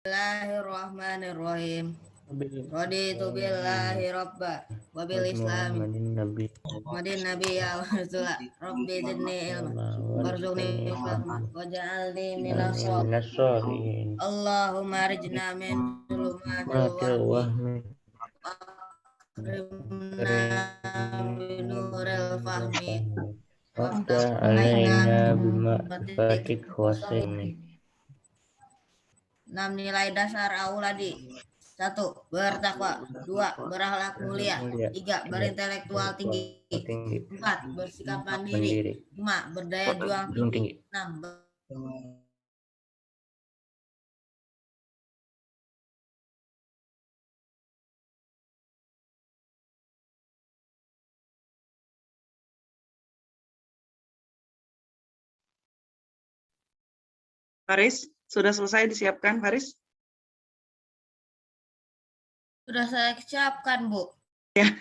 Bismillahirrahmanirrahim. Raditu billahi rabba wa bil islami Muhammadin nabiyya wa rasulah. Rabbi zidni ilma warzuqni fahma waj'alni minas sholihin. Allahumma arjna min zulumatil wahmi akrimna binuril fahmi waftah alaina bima'rifatik wasimi. 6 nilai dasar auladi. 1. Bertakwa. 2. Berakhlak mulia. 3. Berintelektual tinggi. 4. Bersikap mandiri. 5. Berdaya juang tinggi. 6. Faris, sudah selesai disiapkan, Faris? Sudah saya siapkan, Bu. Ya,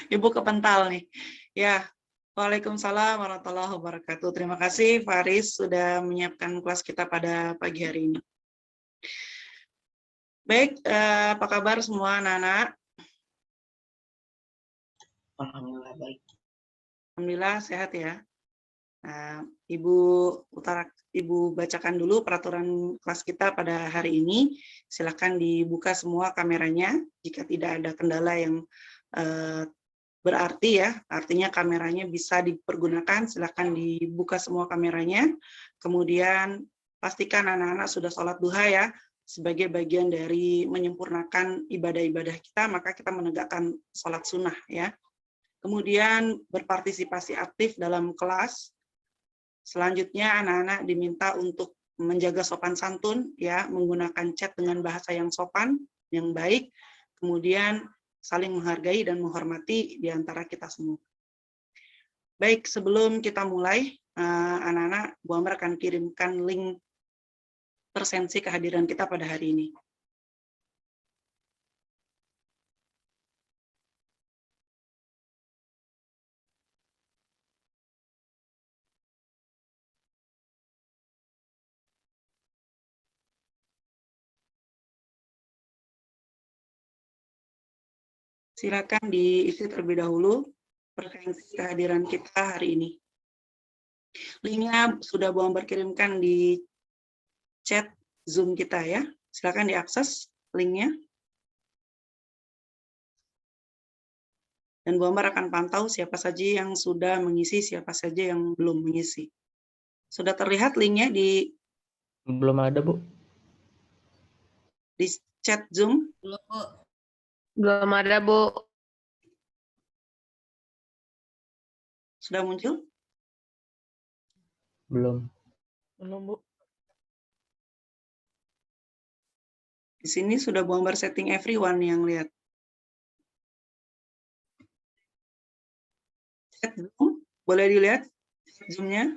Ibu kepental nih. Ya, Waalaikumsalam warahmatullahi wabarakatuh. Terima kasih, Faris, sudah menyiapkan kelas kita pada pagi hari ini. Baik, apa kabar semua anak-anak? Alhamdulillah baik. Alhamdulillah sehat ya. Nah, Ibu bacakan dulu peraturan kelas kita pada hari ini. Silakan dibuka semua kameranya. Jika tidak ada kendala yang berarti ya, artinya kameranya bisa dipergunakan, silakan dibuka semua kameranya. Kemudian pastikan anak-anak sudah sholat duha ya, sebagai bagian dari menyempurnakan ibadah-ibadah kita, maka kita menegakkan sholat sunnah ya. Kemudian berpartisipasi aktif dalam kelas. Selanjutnya anak-anak diminta untuk menjaga sopan santun ya, menggunakan chat dengan bahasa yang sopan, yang baik, kemudian saling menghargai dan menghormati di antara kita semua. Baik, sebelum kita mulai, anak-anak, Bu Amar akan kirimkan link presensi kehadiran kita pada hari ini. Silakan diisi terlebih dahulu presensi kehadiran kita hari ini. Linknya sudah Bu Ambar kirimkan di chat Zoom kita ya. Silakan diakses linknya. Dan Bu Ambar akan pantau siapa saja yang sudah mengisi, siapa saja yang belum mengisi. Sudah terlihat linknya di... Belum ada, Bu. Di chat Zoom? Belum, Bu. Belum ada, Bu. Sudah muncul? Belum. Belum, Bu. Di sini sudah Bu Ambar setting everyone yang lihat. Chat Zoom, boleh dilihat Zoom-nya?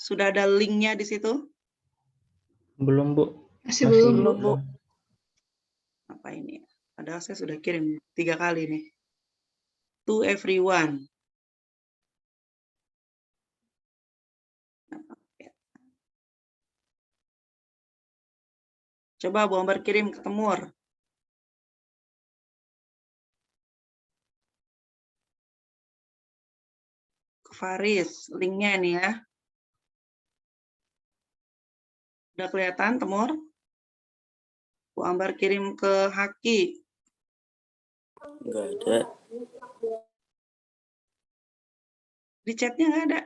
Sudah ada linknya di situ? Belum, Bu. Masih belum, Bu. Apa ini? Padahal saya sudah kirim 3 kali nih. To everyone. Coba Bu Ambar kirim ke Temur. Ke Faris, linknya nih ya. Udah kelihatan Temur? Bu Ambar kirim ke Haki. Enggak ada. Di chatnya nggak ada.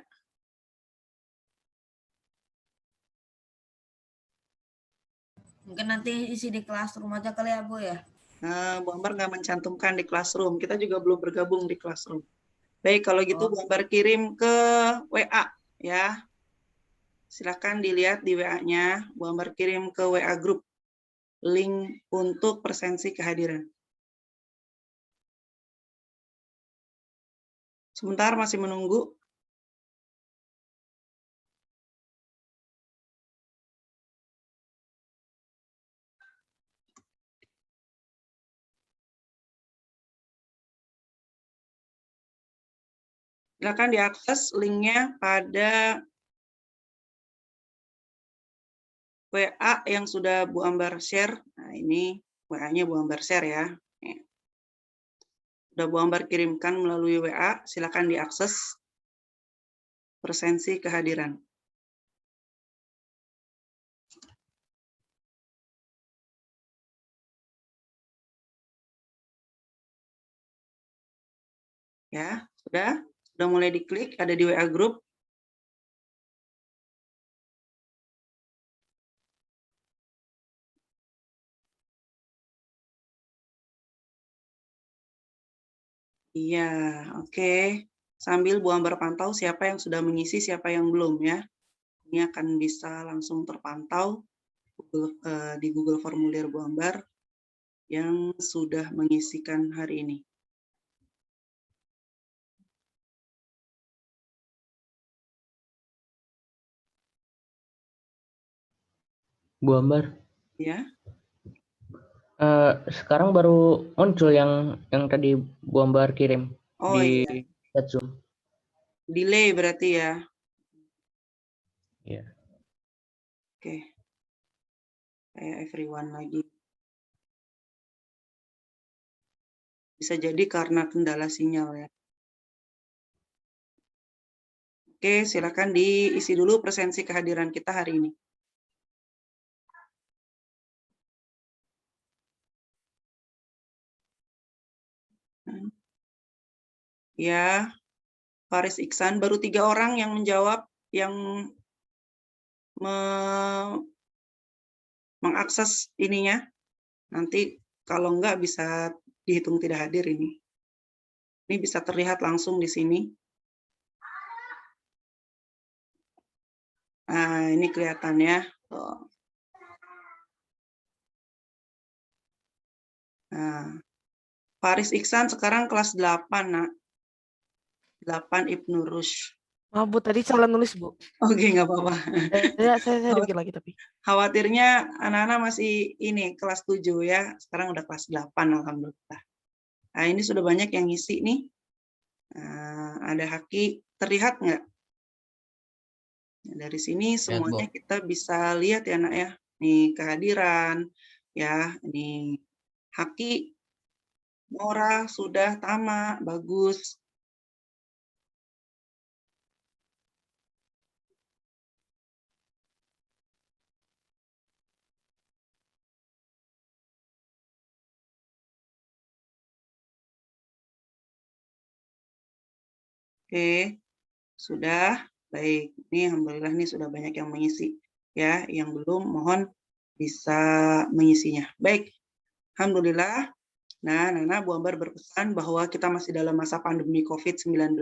Mungkin nanti isi di classroom aja kali ya, Bu ya. Nah, Bu Ambar nggak mencantumkan di Classroom. Kita juga belum bergabung di Classroom. Baik, kalau gitu Bu Ambar kirim ke WA ya. Silakan dilihat di WA-nya. Bu Ambar kirim ke WA Group link untuk presensi kehadiran. Sebentar, masih menunggu. Silakan diakses linknya pada WA yang sudah Bu Ambar share, nah ini WA-nya Bu Ambar share ya. Sudah Bu Ambar kirimkan melalui WA, silakan diakses presensi kehadiran. Ya, sudah mulai diklik, ada di WA group. Iya, oke. Sambil Bu Ambar pantau siapa yang sudah mengisi, siapa yang belum ya. Ini akan bisa langsung terpantau di Google Formulir Bu Ambar yang sudah mengisikan hari ini. Bu Ambar. Ya. Sekarang baru muncul yang tadi Bu Ambar kirim Oh di iya, chat Zoom. delay berarti ya. Iya. Oke. Kayak everyone lagi. Bisa jadi karena kendala sinyal ya. Oke, silakan diisi dulu presensi kehadiran kita hari ini. Ya, Faris Iksan, baru 3 orang yang menjawab, yang mengakses ininya. Nanti kalau enggak bisa dihitung tidak hadir ini. Ini bisa terlihat langsung di sini. Nah, ini kelihatannya. Nah, Faris Iksan sekarang kelas 8, Nak. 8 Ibnu Rushd. Maaf Bu, tadi salah nulis Bu. Oke, nggak apa-apa. Saya bikin lagi tapi. Khawatirnya anak-anak masih ini kelas 7 ya. Sekarang udah kelas 8, alhamdulillah. Nah, ini sudah banyak yang ngisi nih. Ada Haki, terlihat nggak? Dari sini semuanya kita bisa lihat ya, Nak ya. Nih kehadiran, ya. Ini Haki, Nora, sudah, Tama, bagus. Oke, sudah. Baik, ini alhamdulillah nih sudah banyak yang mengisi. Ya, yang belum mohon bisa mengisinya. Baik, alhamdulillah. Nah, Nana, Bu Ambar berpesan bahwa kita masih dalam masa pandemi COVID-19.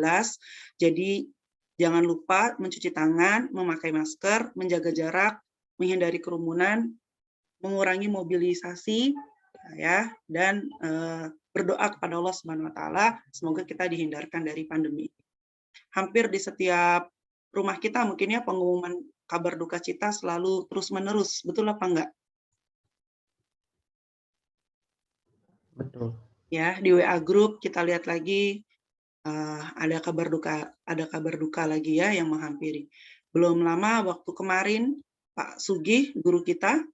Jadi, jangan lupa mencuci tangan, memakai masker, menjaga jarak, menghindari kerumunan, mengurangi mobilisasi, ya, dan berdoa kepada Allah Subhanahu Wa Taala semoga kita dihindarkan dari pandemi. Hampir di setiap rumah kita mungkin ya pengumuman kabar duka cita selalu terus-menerus, betul apa enggak? Betul. Ya, di WA group kita lihat lagi ada kabar duka lagi ya yang menghampiri. Belum lama waktu kemarin Pak Sugih guru kita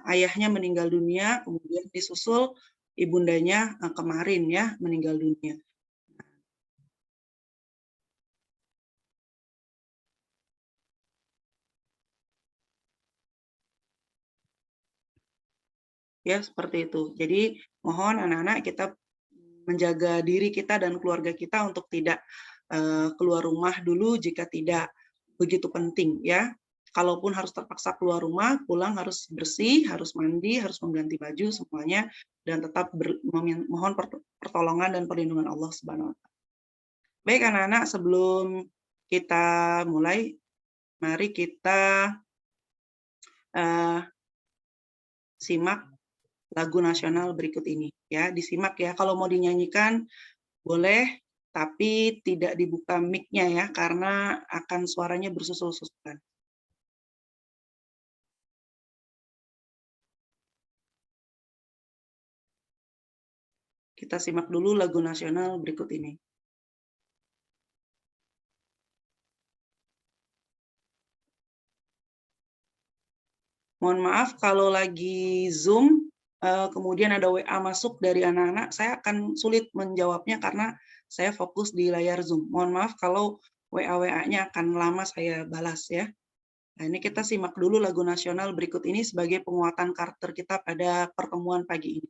ayahnya meninggal dunia, kemudian disusul ibundanya kemarin ya meninggal dunia. Ya, seperti itu. Jadi mohon anak-anak kita menjaga diri kita dan keluarga kita untuk tidak keluar rumah dulu jika tidak begitu penting ya. Kalaupun harus terpaksa keluar rumah, pulang harus bersih, harus mandi, harus mengganti baju semuanya dan tetap mohon pertolongan dan perlindungan Allah Subhanahu wa taala. Baik anak-anak, sebelum kita mulai, mari kita simak lagu nasional berikut ini ya, disimak ya. Kalau mau dinyanyikan boleh, tapi tidak dibuka mic-nya ya karena akan suaranya bersusul-susulan. Kita simak dulu lagu nasional berikut ini. Mohon maaf kalau lagi Zoom, kemudian ada WA masuk dari anak-anak, saya akan sulit menjawabnya karena saya fokus di layar Zoom. Mohon maaf kalau WA-WA-nya akan lama saya balas ya. Nah, ini kita simak dulu lagu nasional berikut ini sebagai penguatan karakter kita pada pertemuan pagi ini.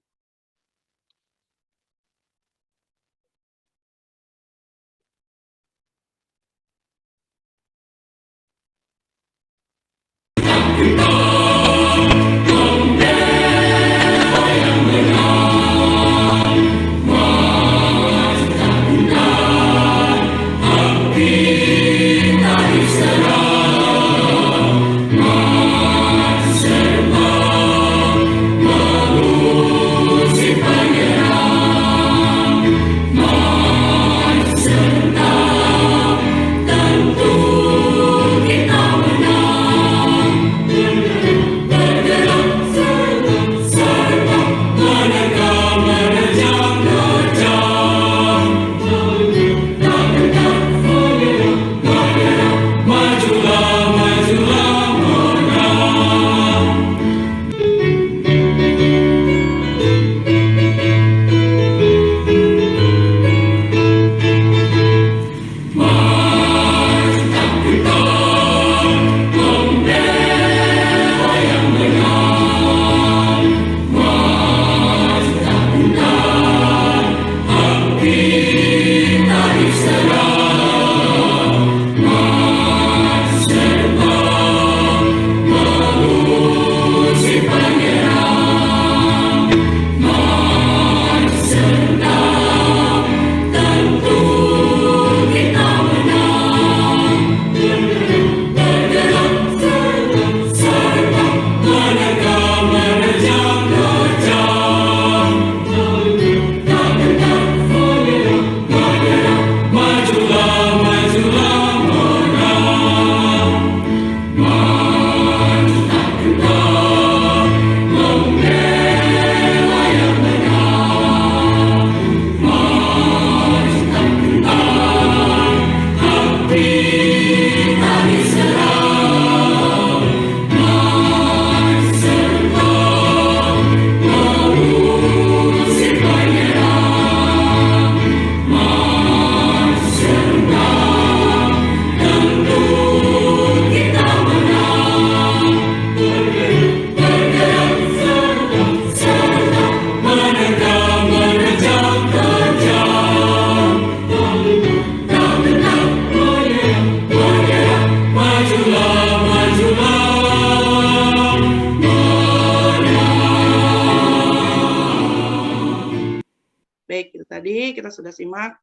Baik, itu tadi kita sudah simak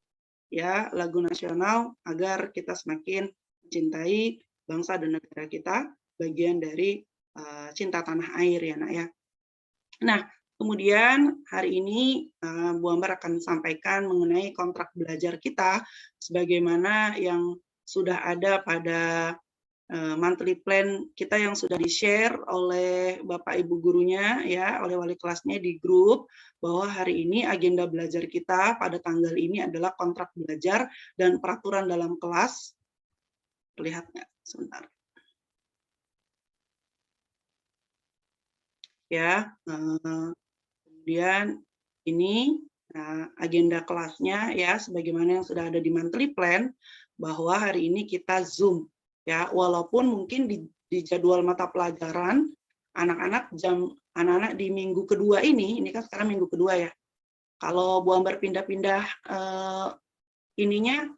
ya lagu nasional agar kita semakin mencintai bangsa dan negara kita, bagian dari cinta tanah air ya nak ya. Nah, kemudian hari ini Bu Ambar akan sampaikan mengenai kontrak belajar kita sebagaimana yang sudah ada pada monthly plan kita yang sudah di-share oleh Bapak Ibu gurunya ya, oleh wali kelasnya di grup, bahwa hari ini agenda belajar kita pada tanggal ini adalah kontrak belajar dan peraturan dalam kelas. Lihat nggak? Sebentar. Ya, kemudian ini agenda kelasnya ya, sebagaimana yang sudah ada di monthly plan, bahwa hari ini kita Zoom. Ya, walaupun mungkin di jadwal mata pelajaran anak-anak di minggu kedua ini kan sekarang minggu kedua ya. Kalau Bu Ambar pindah-pindah ininya,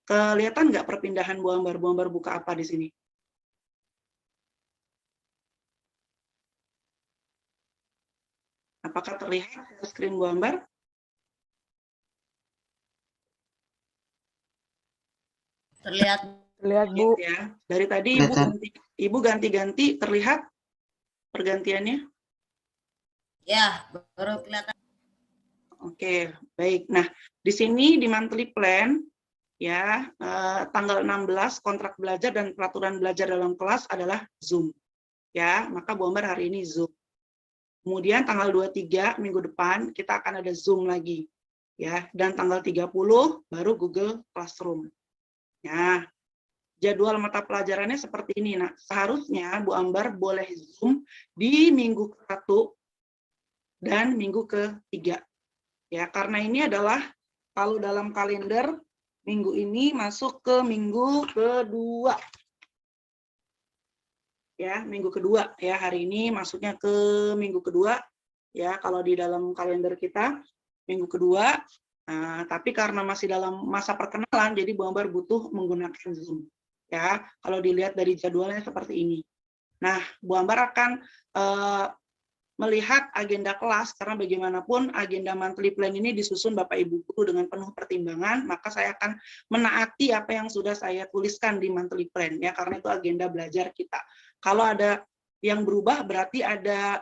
kelihatan nggak perpindahan Bu Ambar? Bu Ambar buka apa di sini? Apakah terlihat screen Bu Ambar? Terlihat. Lihat Bu. Ya, dari tadi Ibu ganti-ganti, terlihat pergantiannya? Ya, baru kelihatan. Oke, baik. Nah, di sini di monthly plan ya, tanggal 16 kontrak belajar dan peraturan belajar dalam kelas adalah Zoom. Ya, maka Bu Ambar hari ini Zoom. Kemudian tanggal 23 minggu depan kita akan ada Zoom lagi. Ya, dan tanggal 30 baru Google Classroom. Ya. jadwal mata pelajarannya seperti ini. Nah, seharusnya Bu Ambar boleh Zoom di minggu ke-1 dan minggu ke-3. Ya, karena ini adalah kalau dalam kalender minggu ini masuk ke minggu kedua. Ya, minggu kedua ya, hari ini masuknya ke minggu kedua ya, kalau di dalam kalender kita minggu kedua. Nah, tapi karena masih dalam masa perkenalan, jadi Bu Ambar butuh menggunakan Zoom. Ya, kalau dilihat dari jadwalnya seperti ini. Nah, Bu Ambar akan melihat agenda kelas, karena bagaimanapun agenda monthly plan ini disusun Bapak Ibu guru dengan penuh pertimbangan, maka saya akan menaati apa yang sudah saya tuliskan di monthly plan, ya, karena itu agenda belajar kita. Kalau ada yang berubah, berarti ada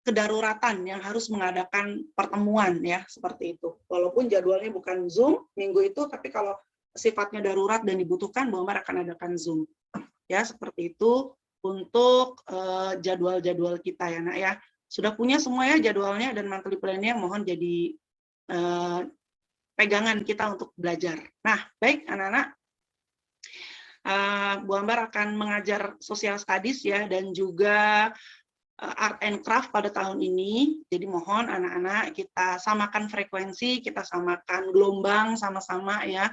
kedaruratan yang harus mengadakan pertemuan, ya, seperti itu. Walaupun jadwalnya bukan Zoom minggu itu, tapi kalau sifatnya darurat dan dibutuhkan, Bu Ambar akan adakan Zoom. Ya, seperti itu untuk jadwal-jadwal kita, ya, Nak, ya. Sudah punya semua ya jadwalnya dan monthly plan-nya, mohon jadi pegangan kita untuk belajar. Nah, baik anak-anak, Bu Ambar akan mengajar social studies ya, dan juga art and craft pada tahun ini. Jadi mohon anak-anak kita samakan frekuensi, kita samakan gelombang sama-sama ya,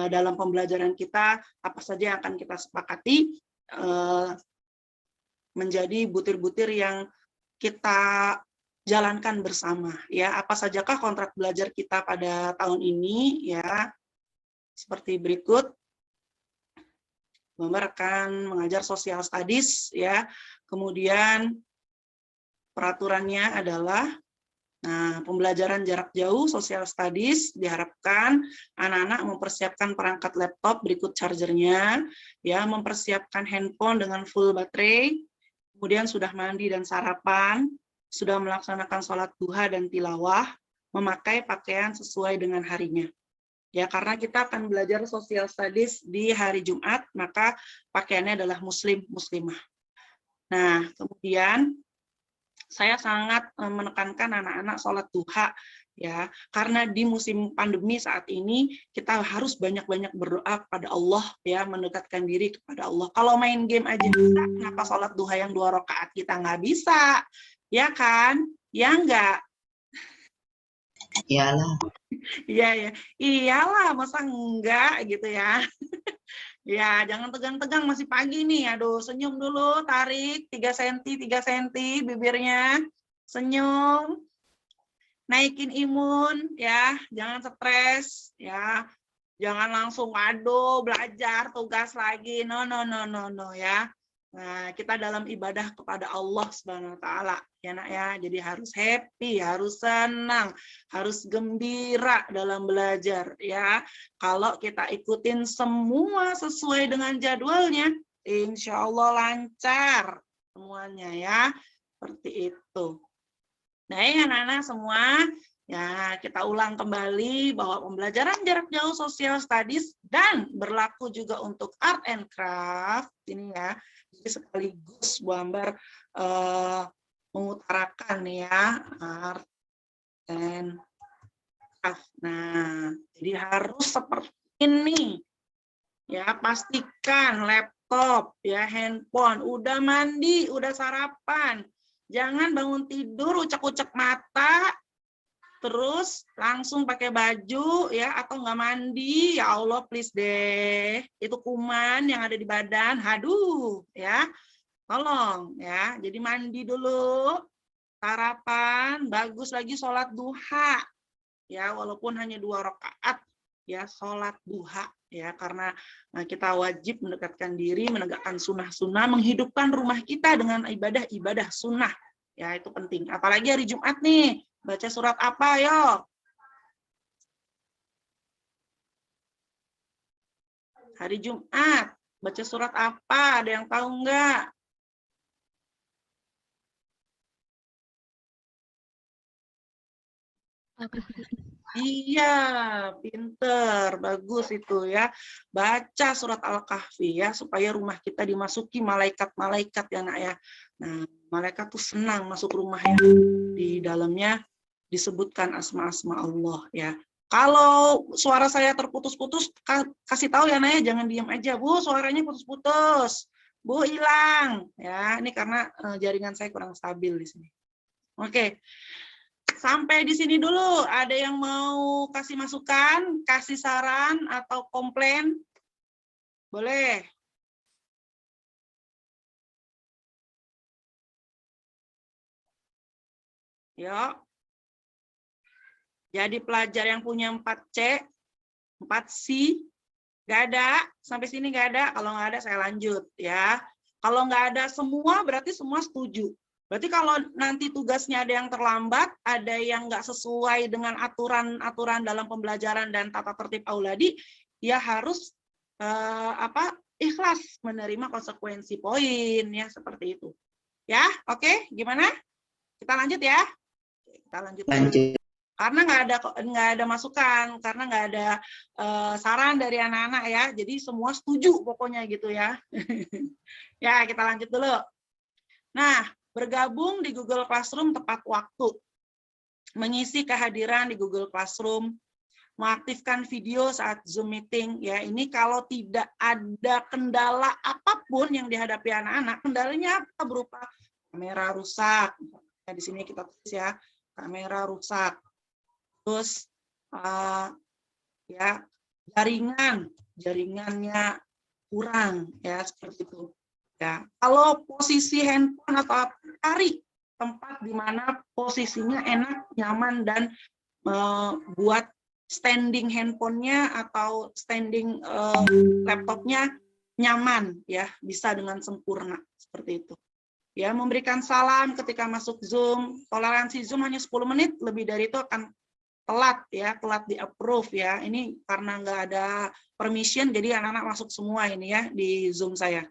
dalam pembelajaran kita, apa saja yang akan kita sepakati menjadi butir-butir yang kita jalankan bersama ya. Apa sajakah kontrak belajar kita pada tahun ini ya, seperti berikut. Bu Ambar akan mengajar social studies ya, kemudian peraturannya adalah pembelajaran jarak jauh social studies diharapkan anak-anak mempersiapkan perangkat laptop berikut chargernya ya, mempersiapkan handphone dengan full baterai, kemudian sudah mandi dan sarapan, sudah melaksanakan sholat duha dan tilawah, memakai pakaian sesuai dengan harinya. Ya, karena kita akan belajar social studies di hari Jumat, maka pakaiannya adalah muslim, muslimah. Nah, kemudian saya sangat menekankan anak-anak sholat duha, ya, karena di musim pandemi saat ini kita harus banyak-banyak berdoa kepada Allah ya, mendekatkan diri kepada Allah. Kalau main game aja bisa, kenapa sholat duha yang 2 rakaat kita nggak bisa? Ya kan? Ya enggak? Iyalah. Iya ya, iyalah, masa enggak gitu ya? Ya, jangan tegang-tegang, masih pagi nih. Aduh, senyum dulu, tarik 3 cm, 3 cm bibirnya. Senyum. Naikin imun ya, jangan stres ya. Jangan langsung aduh belajar tugas lagi. No ya. Nah, kita dalam ibadah kepada Allah Subhanahu wa taala ya, Nak ya. Jadi harus happy, harus senang, harus gembira dalam belajar ya. Kalau kita ikutin semua sesuai dengan jadwalnya, insya Allah lancar semuanya ya. Seperti itu. Nah, ya anak-anak semua, ya kita ulang kembali bahwa pembelajaran jarak jauh social studies dan berlaku juga untuk art and craft ini ya. Jadi sekaligus Bu Ambar mengutarakan ya art and craft. Nah, jadi harus seperti ini. Ya, pastikan laptop, ya, handphone, udah mandi, udah sarapan. Jangan bangun tidur, ucek-ucek mata, terus langsung pakai baju, ya, atau nggak mandi. Ya Allah, please deh. Itu kuman yang ada di badan. Aduh, ya. Tolong, ya. Jadi mandi dulu, sarapan, bagus lagi sholat duha. Ya, walaupun hanya 2 rakaat, ya, sholat duha. Ya, karena kita wajib mendekatkan diri, menegakkan sunnah-sunnah, menghidupkan rumah kita dengan ibadah-ibadah sunnah. Ya, itu penting. Apalagi hari Jumat nih, baca surat apa, yo? Hari Jumat, baca surat apa? Ada yang tahu nggak? Iya, pinter, bagus itu ya. Baca surat Al-Kahfi ya, supaya rumah kita dimasuki malaikat-malaikat ya, Nak ya. Nah, malaikat tuh senang masuk rumah ya. Di dalamnya disebutkan asma-asma Allah ya. Kalau suara saya terputus-putus, kasih tahu ya Naya, jangan diam aja. Bu, suaranya putus-putus. Bu, hilang. Ya, ini karena jaringan saya kurang stabil di sini. Oke. Sampai di sini dulu. Ada yang mau kasih masukan, kasih saran, atau komplain? Boleh. Yuk. Jadi pelajar yang punya 4C, 4C, nggak ada. Sampai sini nggak ada. Kalau nggak ada, saya lanjut. Ya. Kalau nggak ada semua, berarti semua setuju. Berarti kalau nanti tugasnya ada yang terlambat, ada yang nggak sesuai dengan aturan-aturan dalam pembelajaran dan tata tertib Auladi, ya harus ikhlas menerima konsekuensi poin, ya seperti itu. Ya, oke, gimana? Kita lanjut ya. Kita lanjut. Karena nggak ada masukan, karena nggak ada saran dari anak-anak ya. Jadi semua setuju pokoknya gitu ya. Ya, kita lanjut dulu. Nah, bergabung di Google Classroom tepat waktu, mengisi kehadiran di Google Classroom, mengaktifkan video saat Zoom meeting. Ya, ini kalau tidak ada kendala apapun yang dihadapi anak-anak, kendalanya apa? Berupa kamera rusak. Nah, di sini kita tulis ya, kamera rusak. Terus ya jaringannya kurang ya, seperti itu. Ya, kalau posisi handphone atau cari tempat di mana posisinya enak, nyaman, dan buat standing handphonenya atau standing laptopnya nyaman, ya bisa dengan sempurna seperti itu. Ya, memberikan salam ketika masuk Zoom. Toleransi Zoom hanya 10 menit, lebih dari itu akan telat ya, telat di approve ya. Ini karena nggak ada permission, jadi anak-anak masuk semua ini ya di Zoom saya.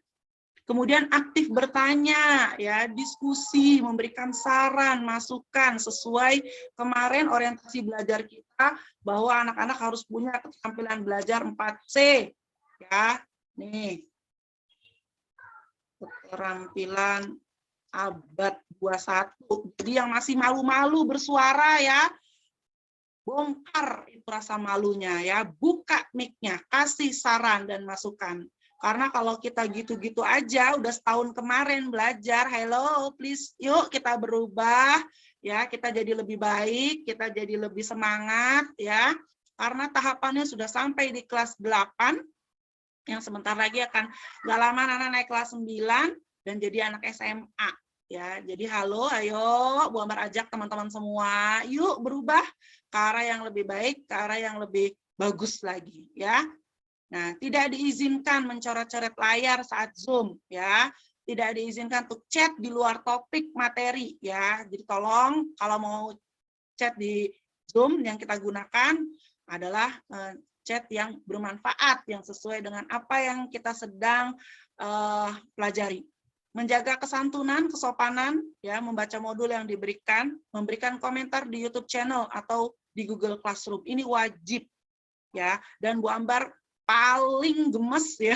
Kemudian aktif bertanya, ya, diskusi, memberikan saran, masukan sesuai kemarin orientasi belajar kita bahwa anak-anak harus punya keterampilan belajar 4C, ya. Nih, keterampilan abad 21. Jadi yang masih malu-malu bersuara ya, bongkar itu rasa malunya ya, buka mic-nya, kasih saran dan masukan. Karena kalau kita gitu-gitu aja, udah setahun kemarin belajar, hello, please, yuk kita berubah, ya, kita jadi lebih baik, kita jadi lebih semangat, ya. Karena tahapannya sudah sampai di kelas 8, yang sebentar lagi akan, nggak lama anak naik kelas 9, dan jadi anak SMA. Ya, jadi halo, ayo, Bu Ambar ajak teman-teman semua, yuk berubah ke arah yang lebih baik, ke arah yang lebih bagus lagi, ya. Nah, tidak diizinkan mencoret-coret layar saat Zoom, ya. Tidak diizinkan untuk chat di luar topik materi, ya. Jadi tolong kalau mau chat di Zoom yang kita gunakan adalah chat yang bermanfaat, yang sesuai dengan apa yang kita sedang pelajari. Menjaga kesantunan, kesopanan, ya, membaca modul yang diberikan, memberikan komentar di YouTube channel atau di Google Classroom. Ini wajib, ya. Dan Bu Ambar paling gemes ya,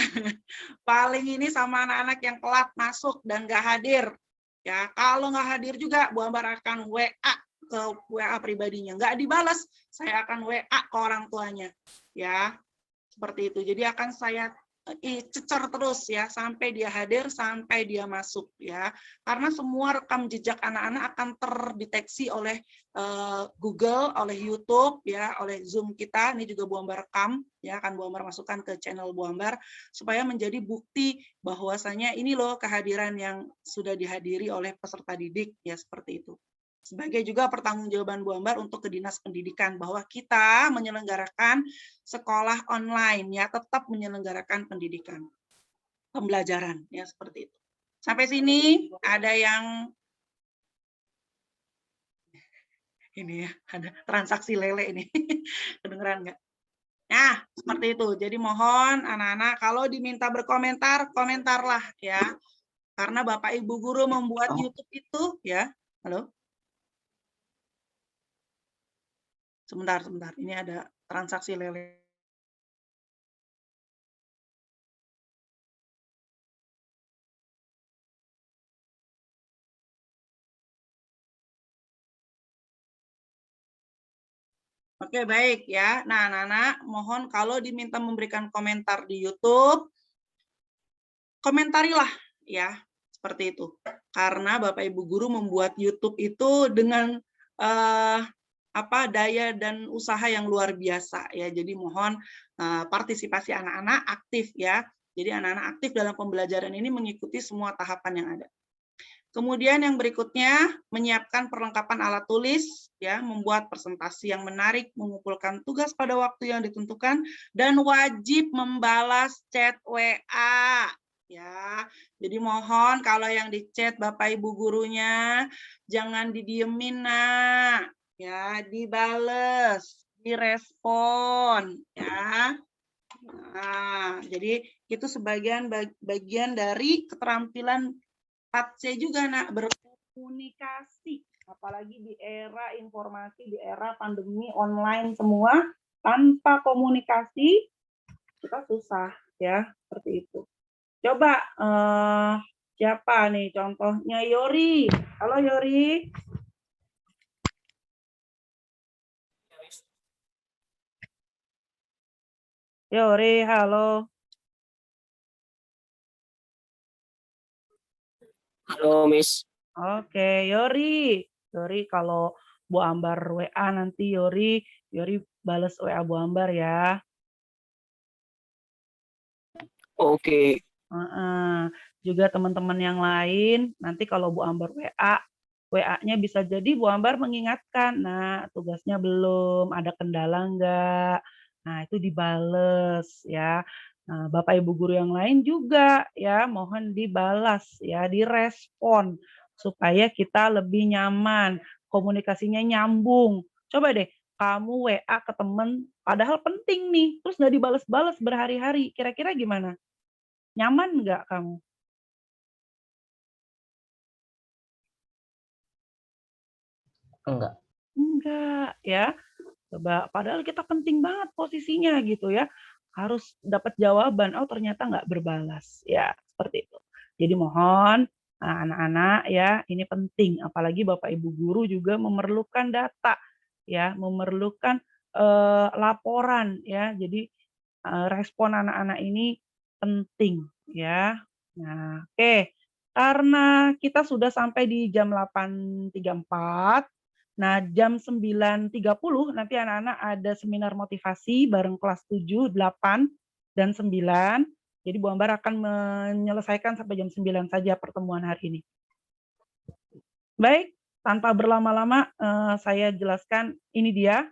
paling ini sama anak-anak yang telat masuk dan nggak hadir. Ya, kalau nggak hadir juga, Bu Ambar akan WA ke WA pribadinya. Nggak dibalas, saya akan WA ke orang tuanya. Ya, seperti itu. Jadi akan saya cecer terus ya sampai dia hadir, sampai dia masuk ya. Karena semua rekam jejak anak-anak akan terdeteksi oleh Google, oleh YouTube ya, oleh Zoom kita. Ini juga Bu Ambar rekam ya, akan Bu Ambar masukkan ke channel Bu Ambar supaya menjadi bukti bahwasanya ini loh kehadiran yang sudah dihadiri oleh peserta didik ya, seperti itu. Sebagai juga pertanggungjawaban Bu Ambar untuk ke Dinas Pendidikan bahwa kita menyelenggarakan sekolah online ya, tetap menyelenggarakan pendidikan, pembelajaran ya, seperti itu. Sampai sini ada yang ini ya, ada transaksi lele ini. Kedengeran nggak? Nah, seperti itu. Jadi mohon anak-anak kalau diminta berkomentar, komentarlah ya. Karena Bapak Ibu guru membuat YouTube itu ya. Halo? Sebentar. Ini ada transaksi lele. Oke, baik ya. Nah, anak-anak, mohon kalau diminta memberikan komentar di YouTube, komentarilah ya, seperti itu. Karena Bapak Ibu guru membuat YouTube itu dengan daya dan usaha yang luar biasa ya. Jadi mohon partisipasi anak-anak aktif ya. Jadi anak-anak aktif dalam pembelajaran ini mengikuti semua tahapan yang ada. Kemudian yang berikutnya, menyiapkan perlengkapan alat tulis, ya, membuat presentasi yang menarik, mengumpulkan tugas pada waktu yang ditentukan, dan wajib membalas chat WA. Ya, jadi mohon kalau yang di chat Bapak Ibu gurunya, jangan didiemin, nak. Ya, dibales, direspon, ya. Nah, jadi itu sebagian bagian dari keterampilan 4C juga, nak, berkomunikasi. Apalagi di era informasi, di era pandemi online semua, tanpa komunikasi kita susah ya, seperti itu. Coba siapa nih contohnya? Yori. Halo Yori. Yori, halo. Halo, Miss. Oke, Yori. Yori, kalau Bu Ambar WA nanti Yori balas WA Bu Ambar ya. Oke. Juga teman-teman yang lain, nanti kalau Bu Ambar WA-nya bisa jadi Bu Ambar mengingatkan, nah tugasnya belum, ada kendala enggak? Nah itu dibales ya. Nah, Bapak Ibu guru yang lain juga ya, mohon dibalas ya, direspon supaya kita lebih nyaman, komunikasinya nyambung. Coba deh, kamu WA ke temen, padahal penting nih, terus nggak dibales-bales berhari-hari, kira-kira gimana? Nyaman nggak kamu? Enggak. Enggak, ya. Coba, padahal kita penting banget posisinya gitu ya. Harus dapat jawaban, oh ternyata nggak berbalas. Ya, seperti itu. Jadi mohon anak-anak ya, ini penting. Apalagi Bapak Ibu guru juga memerlukan data, ya, memerlukan laporan ya. Jadi respon anak-anak ini penting ya. Nah, oke. Karena kita sudah sampai di jam 8.34, nah jam 9.30 nanti anak-anak ada seminar motivasi bareng kelas 7, 8, dan 9. Jadi Bu Ambar akan menyelesaikan sampai jam 9 saja pertemuan hari ini. Baik, tanpa berlama-lama saya jelaskan, ini dia.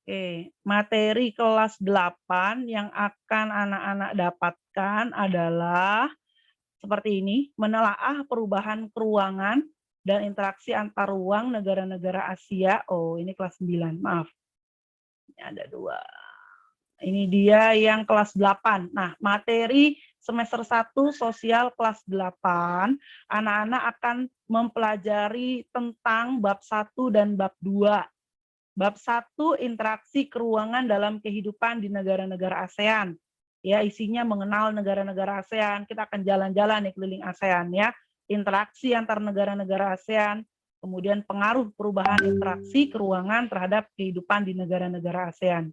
Oke, materi kelas 8 yang akan anak-anak dapatkan adalah seperti ini, menelaah perubahan keruangan dan interaksi antar ruang negara-negara Asia. Oh, ini kelas 9, maaf. Ini ada 2. Ini dia yang kelas 8. Nah, materi semester 1 sosial kelas 8, anak-anak akan mempelajari tentang bab 1 dan bab 2. Bab 1, interaksi keruangan dalam kehidupan di negara-negara ASEAN. Ya, isinya mengenal negara-negara ASEAN. Kita akan jalan-jalan nih keliling ASEAN ya. Interaksi antar negara-negara ASEAN, kemudian pengaruh perubahan interaksi keruangan terhadap kehidupan di negara-negara ASEAN.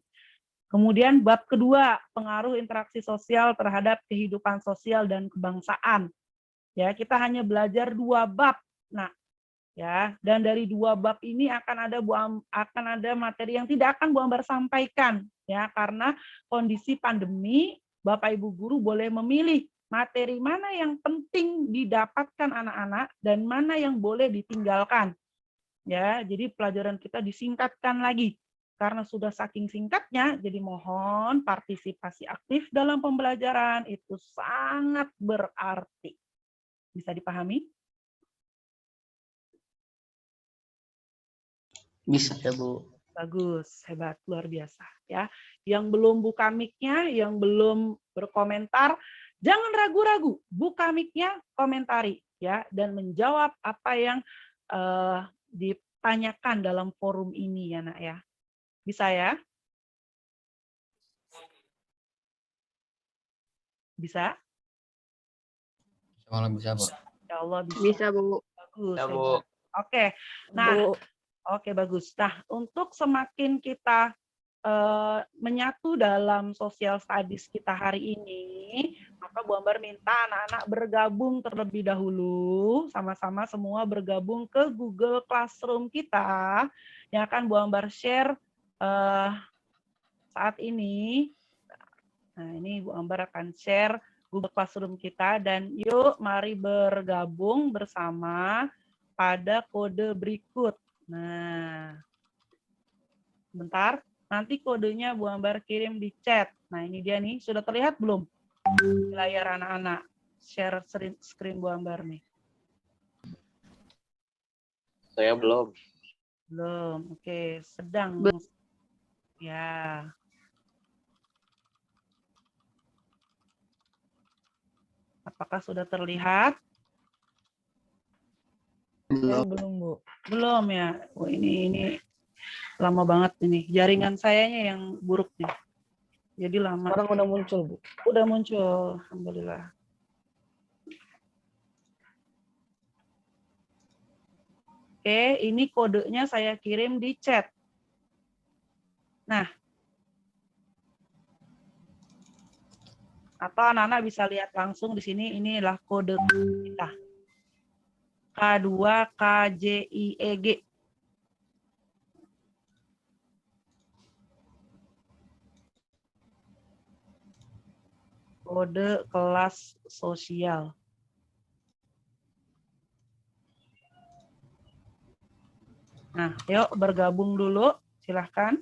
Kemudian bab kedua, pengaruh interaksi sosial terhadap kehidupan sosial dan kebangsaan. Ya, kita hanya belajar 2 bab. Nah, ya, dan dari 2 bab ini akan ada materi yang tidak akan Bu Ambar sampaikan ya, karena kondisi pandemi Bapak Ibu guru boleh memilih materi mana yang penting didapatkan anak-anak dan mana yang boleh ditinggalkan. Ya, jadi pelajaran kita disingkatkan lagi karena sudah saking singkatnya, jadi mohon partisipasi aktif dalam pembelajaran itu sangat berarti. Bisa dipahami? Bisa, Bu. Bagus, hebat, luar biasa ya. Yang belum buka mic-nya, yang belum berkomentar, jangan ragu-ragu, buka mic-nya, komentari ya, dan menjawab apa yang ditanyakan dalam forum ini ya, Nak ya. Bisa ya? Bisa? Malah bisa, Bu. Ya Allah bisa. Bisa, Bu. Bagus. Ya, Bu. Oke. Nah, Bu. oke bagus. Nah, untuk semakin kita menyatu dalam social studies kita hari ini, maka Bu Ambar minta anak-anak bergabung terlebih dahulu, sama-sama semua bergabung ke Google Classroom kita, yang akan Bu Ambar share saat ini. Nah, ini Bu Ambar akan share Google Classroom kita, dan yuk mari bergabung bersama pada kode berikut. Nah, bentar. Nanti kodenya Bu Ambar kirim di chat. Nah, ini dia nih. Sudah terlihat belum di layar anak-anak? Share screen Bu Ambar nih. Saya belum. Belum. Oke, sedang. Ya. Apakah sudah terlihat? Saya belum, Bu. Belum ya. Oh, ini lama banget ini. Jaringan sayanya yang buruk nih. Jadi lama. Sekarang udah muncul, Bu. Udah muncul. Alhamdulillah. Oke, ini kodenya saya kirim di chat. Nah, atau anak-anak bisa lihat langsung di sini, inilah kode kita. K2KJIEG. Kode kelas sosial. Nah, yuk bergabung dulu, silahkan.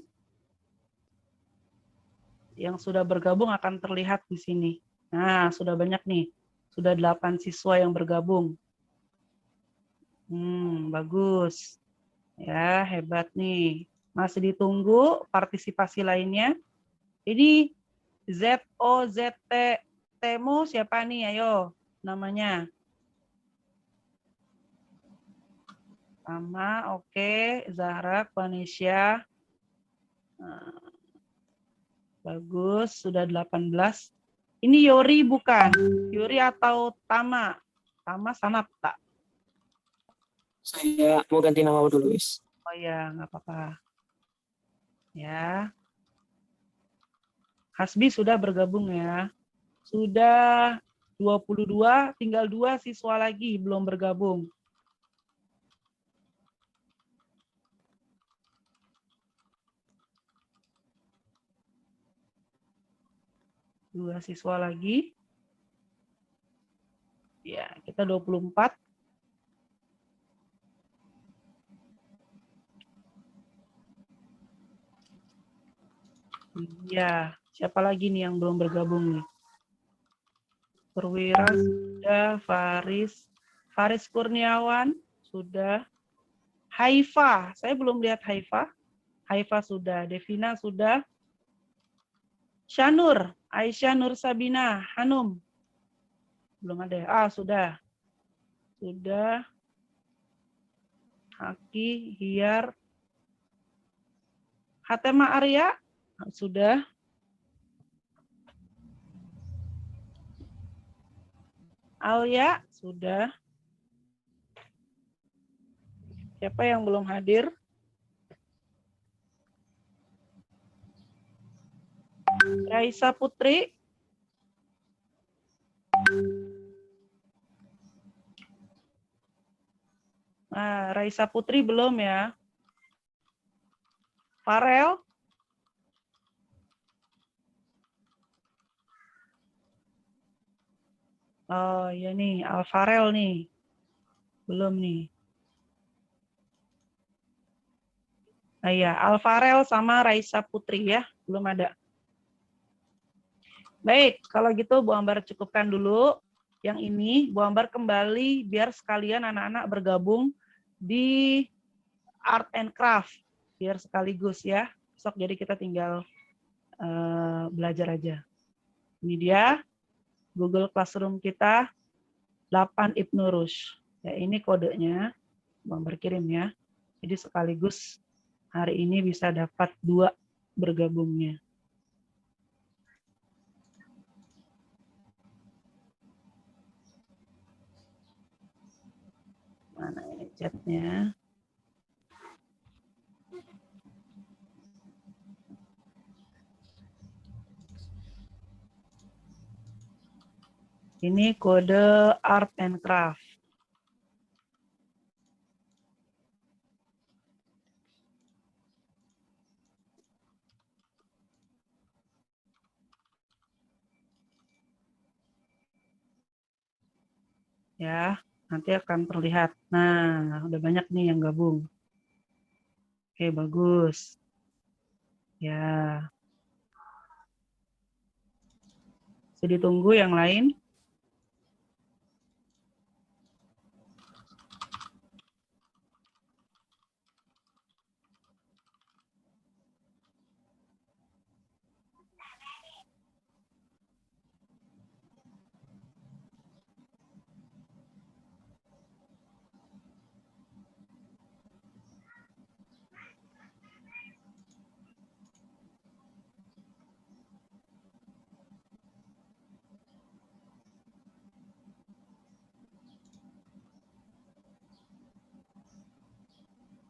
Yang sudah bergabung akan terlihat di sini. Nah, sudah banyak nih. Sudah 8 siswa yang bergabung. Bagus. Ya, hebat nih. Masih ditunggu partisipasi lainnya. Ini ZOZT Temu siapa nih? Ayo, namanya. Sama, oke. Zahra, Vanesha. Nah, bagus, sudah 18. Ini Yori bukan? Yori atau Tama? Tama sana tak? Saya mau ganti nama dulu, Miss. Oh ya, nggak apa-apa. Ya. Hasbi sudah bergabung ya. Sudah 22, tinggal 2 siswa lagi belum bergabung. Dua siswa lagi. Ya, kita 24. Iya, siapa lagi nih yang belum bergabung nih? Perwira sudah, Faris Kurniawan sudah, Haifa, saya belum lihat Haifa. Haifa sudah, Devina sudah, Syanur, Aisyah Nur Sabina, Hanum, belum ada. Sudah, Haki, Hiar, Hatema Arya, sudah. Alia, sudah. Siapa yang belum hadir? Raisa Putri. Nah, Raisa Putri belum ya. Farel. Oh iya nih, Alfarel nih. Belum nih. Nah iya, Alfarel sama Raisa Putri ya, belum ada. Baik, kalau gitu Bu Ambar cukupkan dulu. Yang ini, Bu Ambar kembali biar sekalian anak-anak bergabung di Art and Craft. Biar sekaligus ya. Besok jadi kita tinggal belajar aja. Ini dia Google Classroom kita 8 Ibnu Rushd. Ya, ini kodenya. Bu Ambar kirim ya. Jadi sekaligus hari ini bisa dapat 2 bergabungnya. Mana ini chatnya? Ini kode art and craft. Ya, nanti akan terlihat. Nah, udah banyak nih yang gabung. Oke, bagus. Ya. Bisa ditunggu yang lain.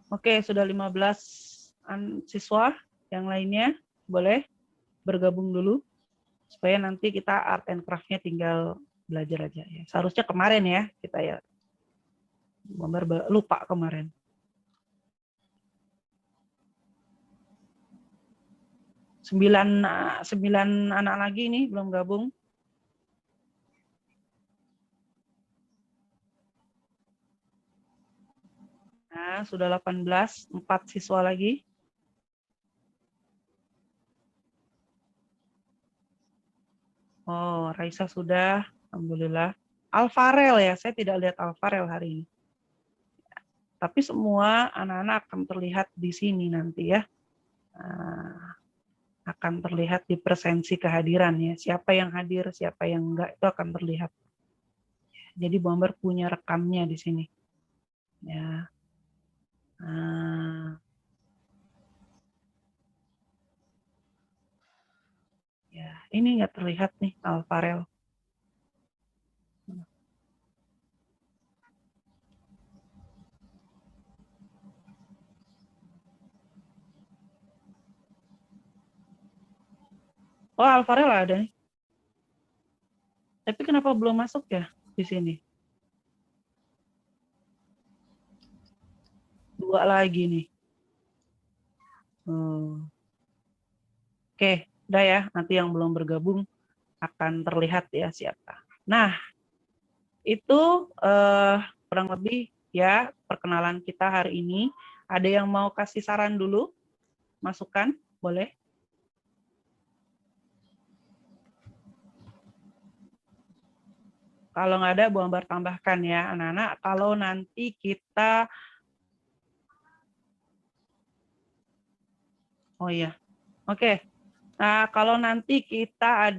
Oke, sudah 15 siswa. Yang lainnya boleh bergabung dulu supaya nanti kita art and craft-nya tinggal belajar aja ya. Seharusnya kemarin ya kita ya. Lupa kemarin. Sembilan anak lagi nih belum gabung. Nah, sudah 18, 4 siswa lagi. Oh, Raisa sudah, alhamdulillah. Alfarel ya, saya tidak lihat Alfarel hari ini. Tapi semua anak-anak akan terlihat di sini nanti ya. Nah, akan terlihat di presensi kehadiran ya. Siapa yang hadir, siapa yang enggak, itu akan terlihat. Jadi Bu Ambar punya rekamnya di sini. Ya. Nah, ya, ini nggak terlihat nih Alfarel. Oh, Alfarel ada nih. Tapi kenapa belum masuk ya di sini? 2 lagi nih. Oke, udah ya. Nanti yang belum bergabung akan terlihat ya siapa. Nah, itu kurang lebih ya perkenalan kita hari ini. Ada yang mau kasih saran dulu? Masukan? Boleh? Kalau nggak ada, Bu Ambar tambahkan ya, anak-anak. Kalau nanti kita... Oh iya, oke. Nah, kalau nanti kita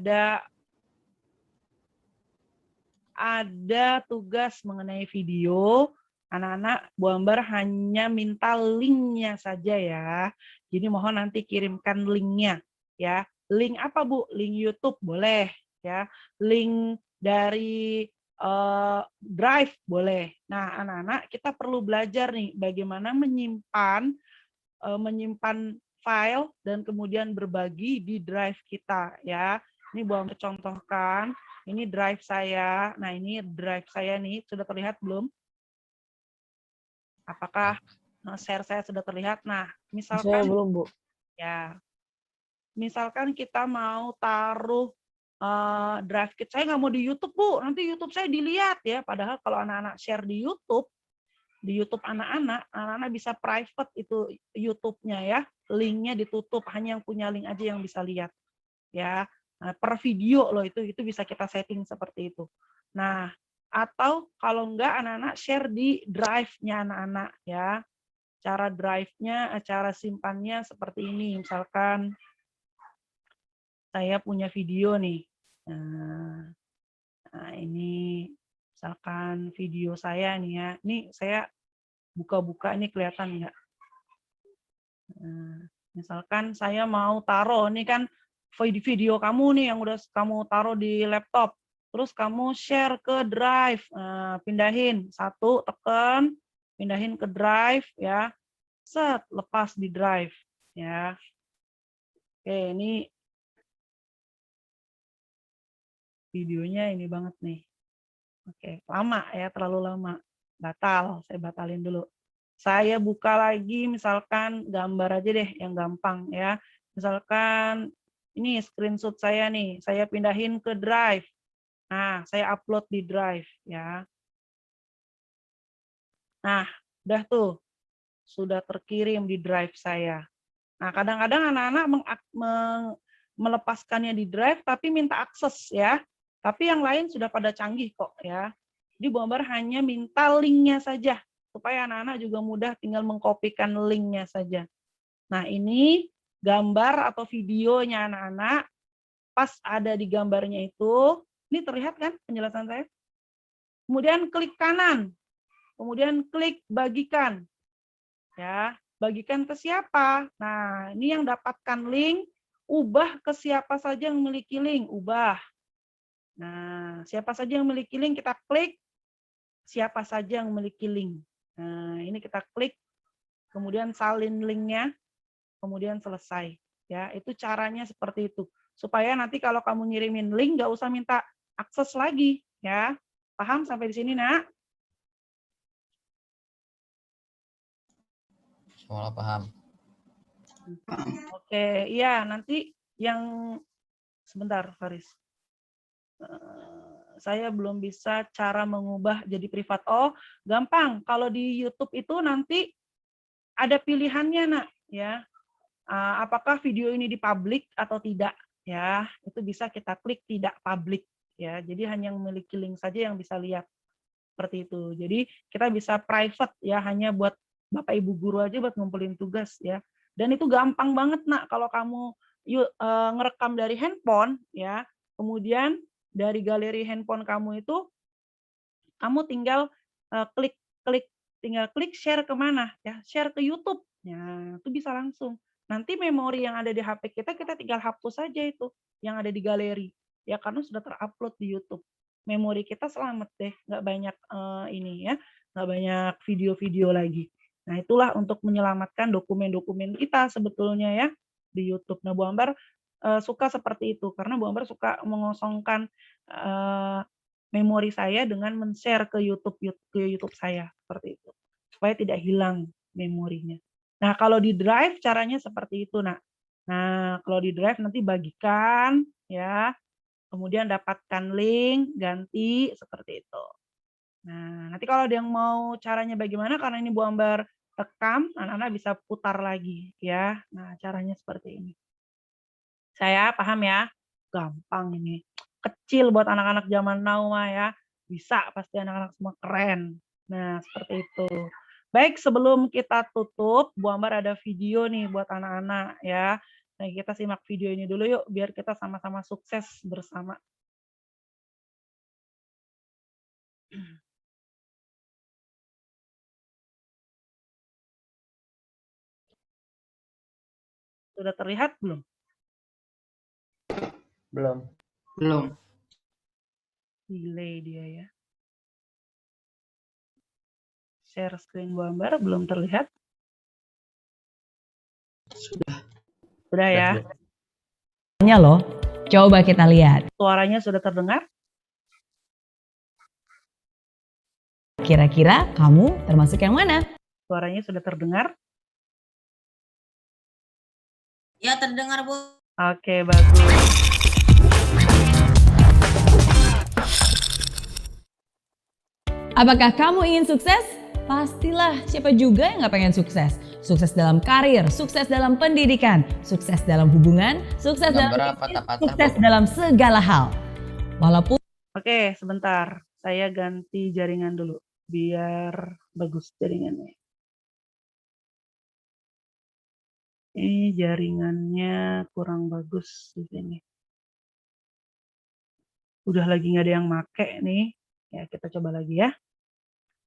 ada tugas mengenai video, anak-anak Bu Ambar hanya minta linknya saja ya. Jadi mohon nanti kirimkan linknya ya. Link apa Bu? Link YouTube boleh ya. Link dari Drive boleh. Nah, anak-anak kita perlu belajar nih bagaimana menyimpan file dan kemudian berbagi di Drive kita ya. Ini Bu Ambar contohkan. Ini Drive saya. Nah, ini Drive saya nih. Sudah terlihat belum? Apakah share saya sudah terlihat? Nah, misalkan Saya belum, Bu. ya. Misalkan kita mau taruh Drive kita. Saya nggak mau di YouTube, Bu. Nanti YouTube saya dilihat ya. Padahal kalau anak-anak share di YouTube anak-anak bisa private itu YouTube-nya ya. Linknya ditutup, hanya yang punya link aja yang bisa lihat. Ya. Nah, per video loh itu bisa kita setting seperti itu. Nah, atau kalau enggak anak-anak share di drive-nya anak-anak ya. Cara drive-nya, cara simpannya seperti ini. Misalkan saya punya video nih. Nah, ini misalkan video saya nih ya. Ini saya buka-buka ini kelihatan enggak? Misalkan saya mau taruh, ini kan video kamu nih yang udah kamu taruh di laptop, terus kamu share ke Drive, pindahin satu, tekan, pindahin ke Drive ya, set, lepas di Drive ya. Oke, ini videonya ini banget nih. Oke, lama ya, terlalu lama. Batal, saya batalin dulu. Saya buka lagi misalkan gambar aja deh yang gampang ya. Misalkan ini screenshot saya nih, saya pindahin ke Drive. Nah, saya upload di Drive ya. Nah, udah tuh, sudah terkirim di Drive saya. Nah, kadang-kadang anak-anak melepaskannya di Drive tapi minta akses ya. Tapi yang lain sudah pada canggih kok ya. Jadi Bu Ambar hanya minta linknya saja supaya anak-anak juga mudah tinggal mengkopikan linknya saja. Nah, ini gambar atau videonya anak-anak pas ada di gambarnya itu. Ini terlihat kan penjelasan saya? Kemudian klik kanan. Kemudian klik bagikan. Ya, bagikan ke siapa? Nah, ini yang dapatkan link, ubah ke siapa saja yang memiliki link, ubah. Nah, siapa saja yang memiliki link kita klik, siapa saja yang memiliki link. Nah, ini kita klik, kemudian salin linknya, kemudian selesai. Ya, itu caranya seperti itu. Supaya nanti kalau kamu ngirimin link, nggak usah minta akses lagi. Ya, paham sampai di sini, Nak? Semua paham. Oke, iya nanti yang sebentar, Faris. Saya belum bisa cara mengubah jadi privat. Oh, gampang. Kalau di YouTube itu nanti ada pilihannya, Nak. Ya, apakah video ini dipublik atau tidak? Ya, itu bisa kita klik tidak publik. Ya, jadi hanya yang memiliki link saja yang bisa lihat seperti itu. Jadi kita bisa private ya, hanya buat Bapak Ibu guru aja buat ngumpulin tugas ya. Dan itu gampang banget, Nak, kalau kamu ngerekam dari handphone ya. Kemudian dari galeri handphone kamu itu kamu tinggal tinggal klik share kemana ya, share ke YouTube. Ya, itu bisa langsung. Nanti memori yang ada di HP kita tinggal hapus saja itu yang ada di galeri. Ya, karena sudah terupload di YouTube. Memori kita selamat deh, nggak banyak ini ya, nggak banyak video-video lagi. Nah, itulah untuk menyelamatkan dokumen-dokumen kita sebetulnya ya di YouTube. Nah, Bu Ambar suka seperti itu karena Bu Ambar suka mengosongkan memori saya dengan men-share ke YouTube saya seperti itu supaya tidak hilang memorinya. Nah, kalau di Drive caranya seperti itu, Nak. Nah, kalau di Drive nanti bagikan ya. Kemudian dapatkan link, ganti seperti itu. Nah, nanti kalau ada yang mau caranya bagaimana karena ini Bu Ambar rekam, anak-anak bisa putar lagi ya. Nah, caranya seperti ini. Saya paham ya? Gampang ini. Kecil buat anak-anak zaman now mah ya. Bisa pasti anak-anak semua keren. Nah, seperti itu. Baik, sebelum kita tutup, Bu Ambar ada video nih buat anak-anak ya. Nah, kita simak video ini dulu yuk biar kita sama-sama sukses bersama. Sudah terlihat belum? Belum. Belum. Delay dia ya. Share screen Bu Ambar belum terlihat? Sudah ya. Loh, coba kita lihat. Suaranya sudah terdengar? Kira-kira kamu termasuk yang mana? Suaranya sudah terdengar? Ya, terdengar, Bu. Oke, bagus. Apakah kamu ingin sukses? Pastilah, siapa juga yang nggak pengen sukses? Sukses dalam karir, sukses dalam pendidikan, sukses dalam hubungan, sukses dalam bisnis, sukses dalam segala hal. Walaupun Oke, sebentar. Saya ganti jaringan dulu biar bagus jaringannya. Ini jaringannya kurang bagus di sini. Udah lagi nggak ada yang make nih. Ya, kita coba lagi ya.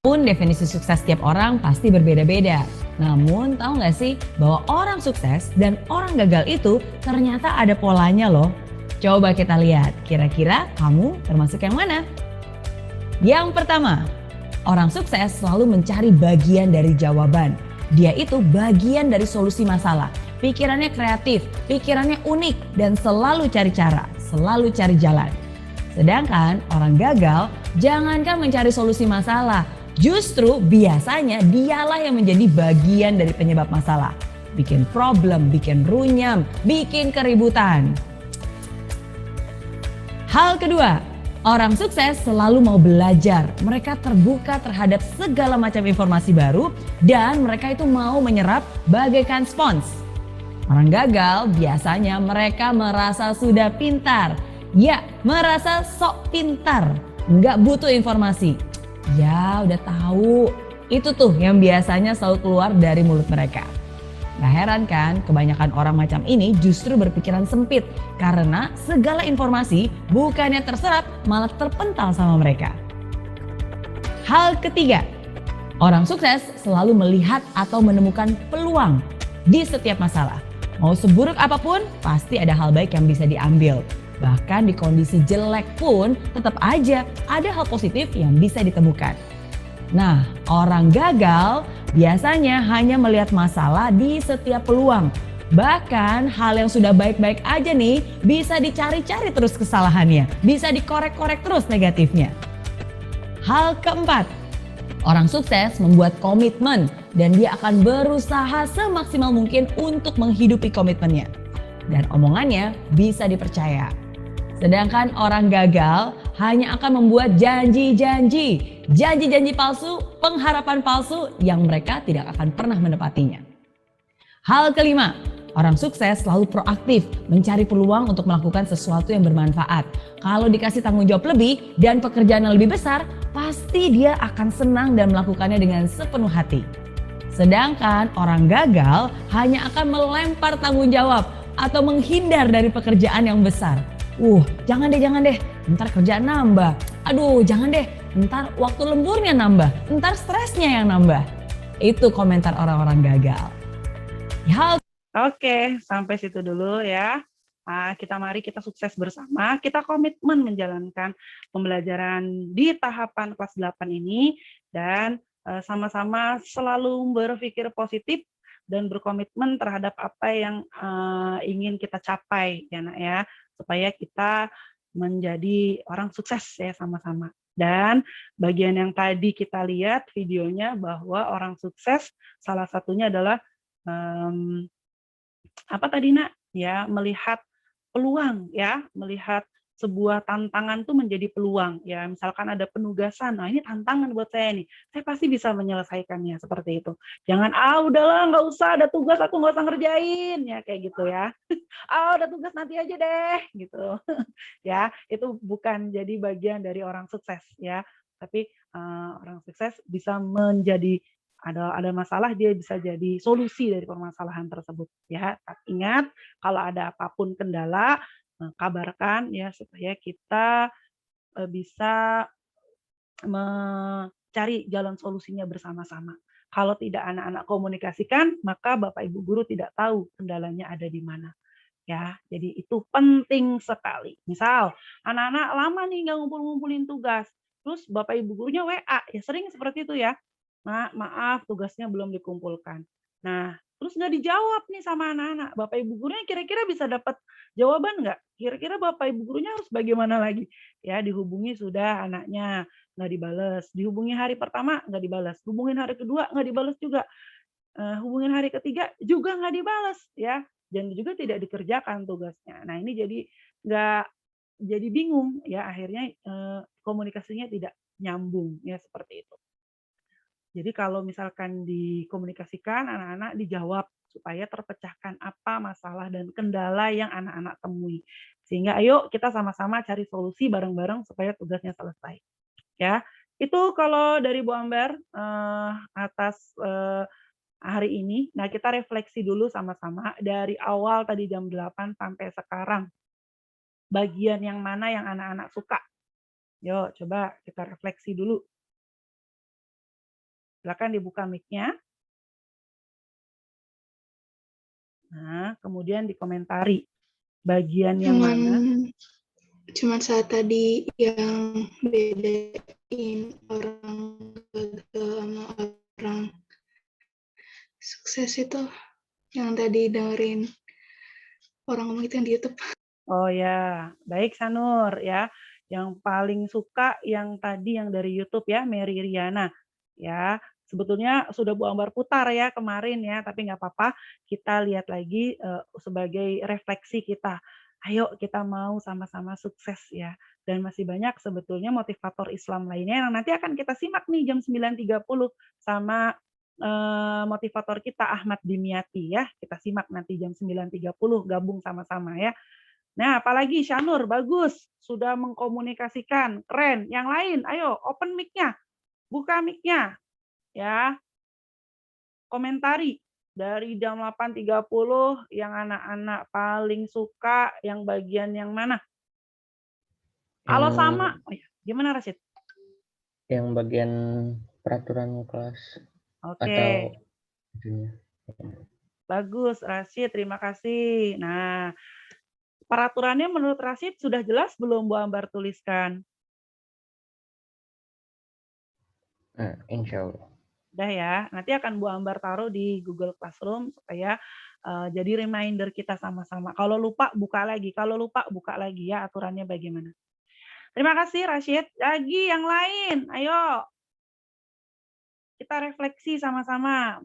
pun definisi sukses setiap orang pasti berbeda-beda. Namun tahu nggak sih bahwa orang sukses dan orang gagal itu ternyata ada polanya loh. Coba kita lihat, kira-kira kamu termasuk yang mana? Yang pertama, orang sukses selalu mencari bagian dari jawaban. Dia itu bagian dari solusi masalah. Pikirannya kreatif, pikirannya unik, dan selalu cari cara, selalu cari jalan. Sedangkan orang gagal Jangankan mencari solusi masalah, justru biasanya dialah yang menjadi bagian dari penyebab masalah. Bikin problem, bikin runyam, bikin keributan. Hal kedua, orang sukses selalu mau belajar. Mereka terbuka terhadap segala macam informasi baru dan mereka itu mau menyerap bagaikan spons. Orang gagal biasanya mereka merasa sudah pintar. Ya, merasa sok pintar. Nggak butuh informasi. Ya udah tahu. Itu tuh yang biasanya selalu keluar dari mulut mereka. Gak heran kan kebanyakan orang macam ini justru berpikiran sempit. Karena segala informasi bukannya terserap malah terpental sama mereka. Hal ketiga, orang sukses selalu melihat atau menemukan peluang di setiap masalah. Mau seburuk apapun pasti ada hal baik yang bisa diambil. Bahkan di kondisi jelek pun tetap aja ada hal positif yang bisa ditemukan. Nah, orang gagal biasanya hanya melihat masalah di setiap peluang. Bahkan hal yang sudah baik-baik aja nih bisa dicari-cari terus kesalahannya. Bisa dikorek-korek terus negatifnya. Hal keempat, orang sukses membuat komitmen dan dia akan berusaha semaksimal mungkin untuk menghidupi komitmennya. Dan omongannya bisa dipercaya. Sedangkan orang gagal hanya akan membuat janji-janji palsu, pengharapan palsu yang mereka tidak akan pernah menepatinya. Hal kelima, orang sukses selalu proaktif mencari peluang untuk melakukan sesuatu yang bermanfaat. Kalau dikasih tanggung jawab lebih dan pekerjaan yang lebih besar, pasti dia akan senang dan melakukannya dengan sepenuh hati. Sedangkan orang gagal hanya akan melempar tanggung jawab atau menghindar dari pekerjaan yang besar. Jangan deh, ntar kerjaan nambah. Aduh, jangan deh, ntar waktu lemburnya nambah, ntar stresnya yang nambah. Itu komentar orang-orang gagal. Oke, sampai situ dulu ya. Mari kita sukses bersama, kita komitmen menjalankan pembelajaran di tahapan kelas 8 ini dan sama-sama selalu berpikir positif dan berkomitmen terhadap apa yang ingin kita capai ya Nak ya, supaya kita menjadi orang sukses ya sama-sama. Dan bagian yang tadi kita lihat videonya bahwa orang sukses salah satunya adalah apa tadi Nak? Ya, melihat peluang ya, melihat sebuah tantangan tuh menjadi peluang ya. Misalkan ada penugasan, nah ini tantangan buat saya nih, saya pasti bisa menyelesaikannya seperti itu. Jangan udahlah nggak usah, ada tugas aku nggak usah ngerjain ya, kayak gitu ya. Udah tugas nanti aja deh gitu. Ya, itu bukan jadi bagian dari orang sukses ya. Tapi orang sukses bisa menjadi ada masalah, dia bisa jadi solusi dari permasalahan tersebut ya. Ingat, kalau ada apapun kendala kabarkan ya, supaya kita bisa mencari jalan solusinya bersama-sama. Kalau tidak anak-anak komunikasikan, maka Bapak Ibu guru tidak tahu kendalanya ada di mana. Ya, jadi itu penting sekali. Misal anak-anak lama nih nggak ngumpulin tugas, terus Bapak Ibu gurunya WA, ya sering seperti itu ya. Maaf tugasnya belum dikumpulkan. Nah, terus nggak dijawab nih sama anak-anak. Bapak Ibu gurunya kira-kira bisa dapat jawaban nggak? Kira-kira Bapak Ibu gurunya harus bagaimana lagi? Ya, dihubungi sudah anaknya, nggak dibales. Dihubungi hari pertama, nggak dibales. Hubungin hari kedua, nggak dibales juga. Hubungin hari ketiga, juga nggak dibales. Ya, dan juga tidak dikerjakan tugasnya. Nah, ini jadi bingung. Ya, akhirnya komunikasinya tidak nyambung. Ya, seperti itu. Jadi kalau misalkan dikomunikasikan, anak-anak dijawab supaya terpecahkan apa masalah dan kendala yang anak-anak temui. Sehingga ayo kita sama-sama cari solusi bareng-bareng supaya tugasnya selesai. Ya, itu kalau dari Bu Amber atas hari ini. Nah, kita refleksi dulu sama-sama dari awal tadi jam 8 sampai sekarang. Bagian yang mana yang anak-anak suka? Yuk, coba kita refleksi dulu. Silakan dibuka mic-nya. Nah, kemudian dikomentari bagian yang mana. Cuman saat tadi yang bedain orang gagal sama orang sukses itu, yang tadi dengerin orang ngomong itu yang di YouTube. Oh ya, baik Sanur ya. Yang paling suka yang tadi yang dari YouTube ya, Mary Riana. Ya, sebetulnya sudah Bu Ambar putar ya kemarin ya, tapi nggak apa-apa. Kita lihat lagi sebagai refleksi kita. Ayo kita mau sama-sama sukses ya. Dan masih banyak sebetulnya motivator Islam lainnya yang nanti akan kita simak nih jam 9.30 sama motivator kita Ahmad Dimyati ya. Kita simak nanti jam 9.30 gabung sama-sama ya. Nah, apalagi Syanur, bagus. Sudah mengkomunikasikan, keren. Yang lain, ayo open mic-nya. Buka mic-nya. Ya. Komentari dari jam 8.30 yang anak-anak paling suka yang bagian yang mana? Kalau sama, oh ya, gimana Rashid? Yang bagian peraturan kelas Oke. atau Bagus, Rashid. Terima kasih. Nah, peraturannya menurut Rashid sudah jelas belum Bu Ambar tuliskan? Insya Allah. Udah ya, nanti akan Bu Ambar taruh di Google Classroom supaya jadi reminder kita sama-sama. Kalau lupa, buka lagi. Kalau lupa, buka lagi ya aturannya bagaimana. Terima kasih Rashid. Lagi yang lain, ayo. Kita refleksi sama-sama,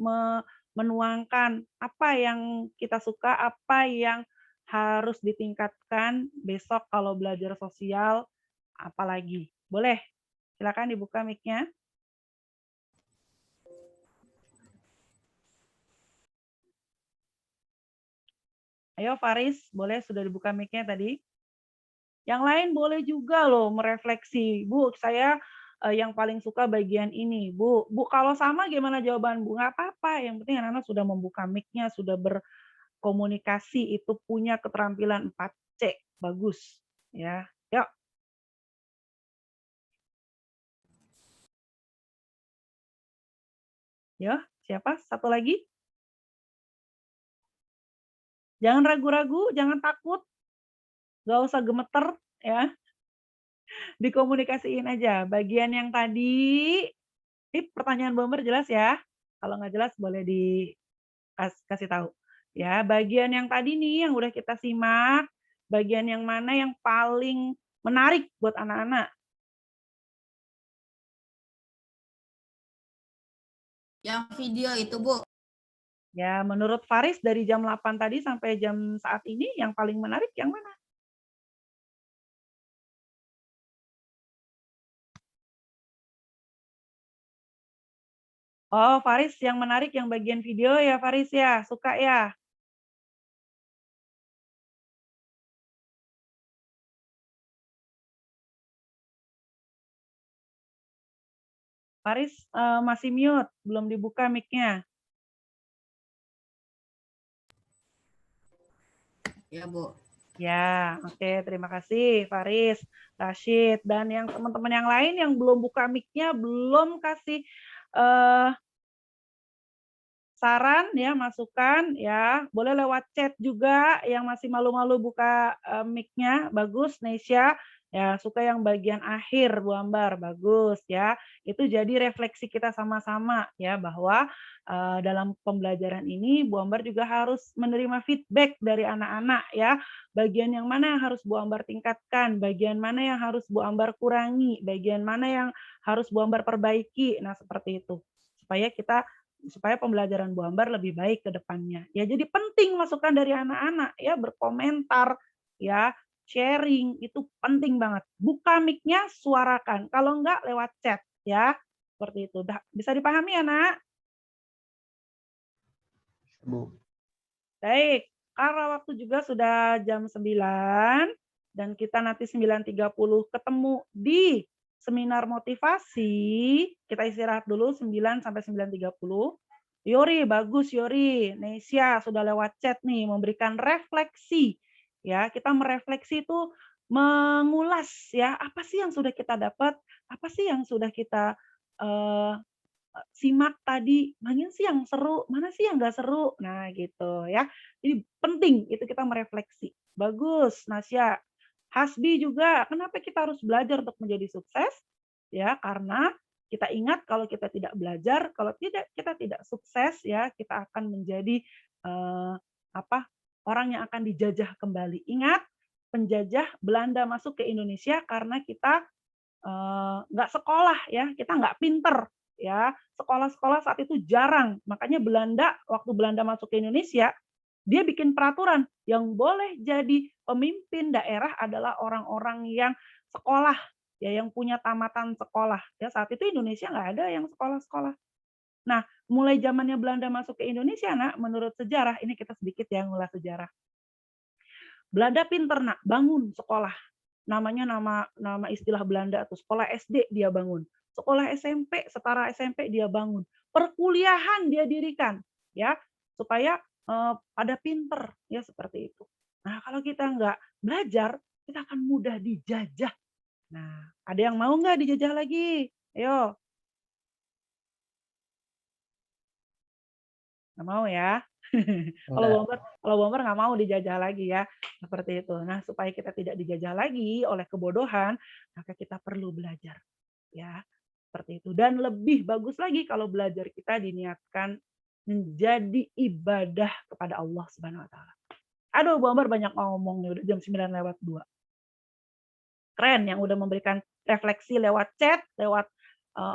menuangkan apa yang kita suka, apa yang harus ditingkatkan besok kalau belajar sosial, apalagi. Boleh? Silakan dibuka mic-nya. Ayo Faris, boleh sudah dibuka mic-nya tadi? Yang lain boleh juga loh merefleksi. Bu, saya yang paling suka bagian ini. Bu, kalau sama gimana jawaban Bu? Nggak apa-apa, yang penting anak-anak sudah membuka mic-nya, sudah berkomunikasi, itu punya keterampilan 4C. Bagus. Ya, yuk. Ya, siapa? Satu lagi? Jangan ragu-ragu, jangan takut. Nggak usah gemeter, ya. Dikomunikasiin aja. Bagian yang tadi, ini pertanyaan bomber jelas ya. Kalau nggak jelas boleh dikasih tahu. Ya, bagian yang tadi nih yang udah kita simak, bagian yang mana yang paling menarik buat anak-anak? Yang video itu, Bu. Ya, menurut Faris dari jam 8 tadi sampai jam saat ini yang paling menarik yang mana? Oh, Faris yang menarik yang bagian video ya, Faris ya, suka ya? Faris masih mute, belum dibuka mic-nya. Ya, Bu. Ya, oke, terima kasih Faris, Rashid, dan yang teman-teman yang lain yang belum buka mic-nya, belum kasih saran ya, masukan ya, boleh lewat chat juga. Yang masih malu-malu buka mic-nya, bagus Nesya. Ya, suka yang bagian akhir Bu Ambar, bagus ya. Itu jadi refleksi kita sama-sama ya, bahwa dalam pembelajaran ini Bu Ambar juga harus menerima feedback dari anak-anak ya. Bagian yang mana yang harus Bu Ambar tingkatkan, bagian mana yang harus Bu Ambar kurangi, bagian mana yang harus Bu Ambar perbaiki. Nah, seperti itu. Supaya pembelajaran Bu Ambar lebih baik ke depannya. Ya, jadi penting masukan dari anak-anak ya, berkomentar ya, sharing itu penting banget. Buka mic-nya, suarakan. Kalau enggak lewat chat ya. Seperti itu. Bisa dipahami ya, Nak? Bu. Baik, karena waktu juga sudah jam 9 dan kita nanti 9.30 ketemu di seminar motivasi. Kita istirahat dulu 9 sampai 9.30. Yori, bagus Yori. Nesya sudah lewat chat nih memberikan refleksi. Ya, kita merefleksi itu mengulas ya, apa sih yang sudah kita dapat, apa sih yang sudah kita simak tadi, mana sih yang seru, mana sih yang nggak seru. Nah, gitu ya. Jadi penting itu kita merefleksi. Bagus, Nasya. Hasbi juga, kenapa kita harus belajar untuk menjadi sukses? Ya, karena kita ingat kalau kita tidak belajar, kalau kita tidak sukses ya, kita akan menjadi orang yang akan dijajah kembali. Ingat, penjajah Belanda masuk ke Indonesia karena kita nggak sekolah ya, kita nggak pinter ya. Sekolah-sekolah saat itu jarang. Makanya waktu Belanda masuk ke Indonesia, dia bikin peraturan yang boleh jadi pemimpin daerah adalah orang-orang yang sekolah, ya, yang punya tamatan sekolah. Ya, saat itu Indonesia nggak ada yang sekolah-sekolah. Nah, mulai zamannya Belanda masuk ke Indonesia, Nak, menurut sejarah, ini kita sedikit ya ngulas sejarah. Belanda pinter, Nak, bangun sekolah. Namanya nama istilah Belanda tuh, sekolah SD dia bangun. Sekolah SMP, setara SMP dia bangun. Perkuliahan dia dirikan, ya, supaya pada pinter, ya, seperti itu. Nah, kalau kita nggak belajar, kita akan mudah dijajah. Nah, ada yang mau nggak dijajah lagi? Ayo. Nggak mau ya? Kalau Bomber nggak mau dijajah lagi ya, seperti itu. Nah, supaya kita tidak dijajah lagi oleh kebodohan, maka kita perlu belajar, ya, seperti itu. Dan lebih bagus lagi kalau belajar kita diniatkan menjadi ibadah kepada Allah Subhanahu Wa Taala. Aduh, Bomber banyak ngomong nih, udah jam 9:02. Keren yang udah memberikan refleksi lewat chat, lewat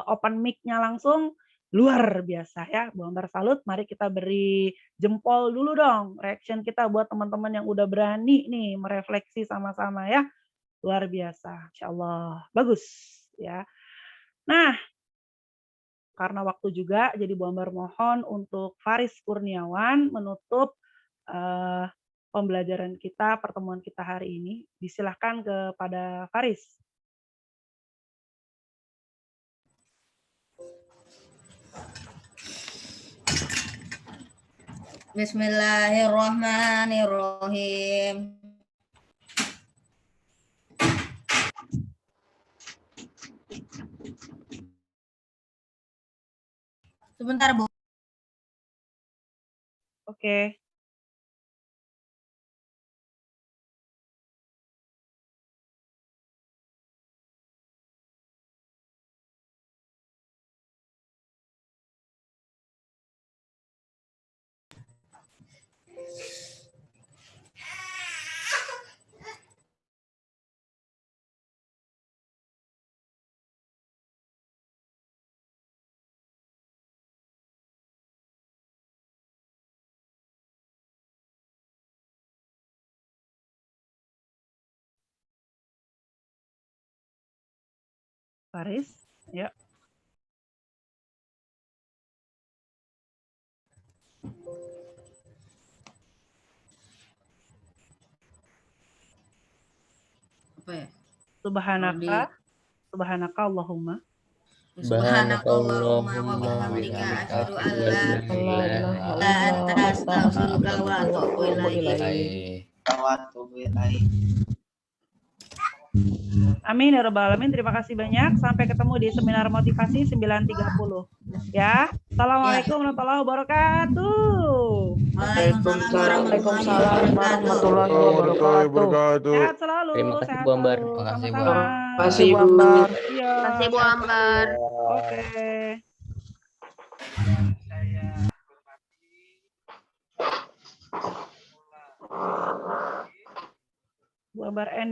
open mic-nya langsung. Luar biasa ya, Bomber salut. Mari kita beri jempol dulu dong, reaction kita buat teman-teman yang udah berani nih merefleksi sama-sama ya. Luar biasa, Insya Allah. Bagus ya. Nah, karena waktu juga, jadi Bomber mohon untuk Faris Kurniawan menutup pembelajaran kita, pertemuan kita hari ini. Disilahkan kepada Faris. Bismillahirrahmanirrahim. Sebentar, Bu. Oke. Faris, ya. Apa ya? Subhanaka Allahumma. Subhanakallahumma wa bihamdika asyhadu an la ilaha illa anta astaghfiruka wa atubu ilaik. Amin ya rabbal alamin. Terima kasih banyak. Sampai ketemu di seminar motivasi 9.30. Ya. Assalamualaikum warahmatullahi wabarakatuh. Waalaikumsalam warahmatullahi wabarakatuh. Sehat selalu. Terima kasih, Sehat Bu Ambar. selalu. Terima kasih, Bu. Sama-sama. Terima kasih, Bu. Iya. Terima kasih Bu Ambar. Oke. Bu Ambar N.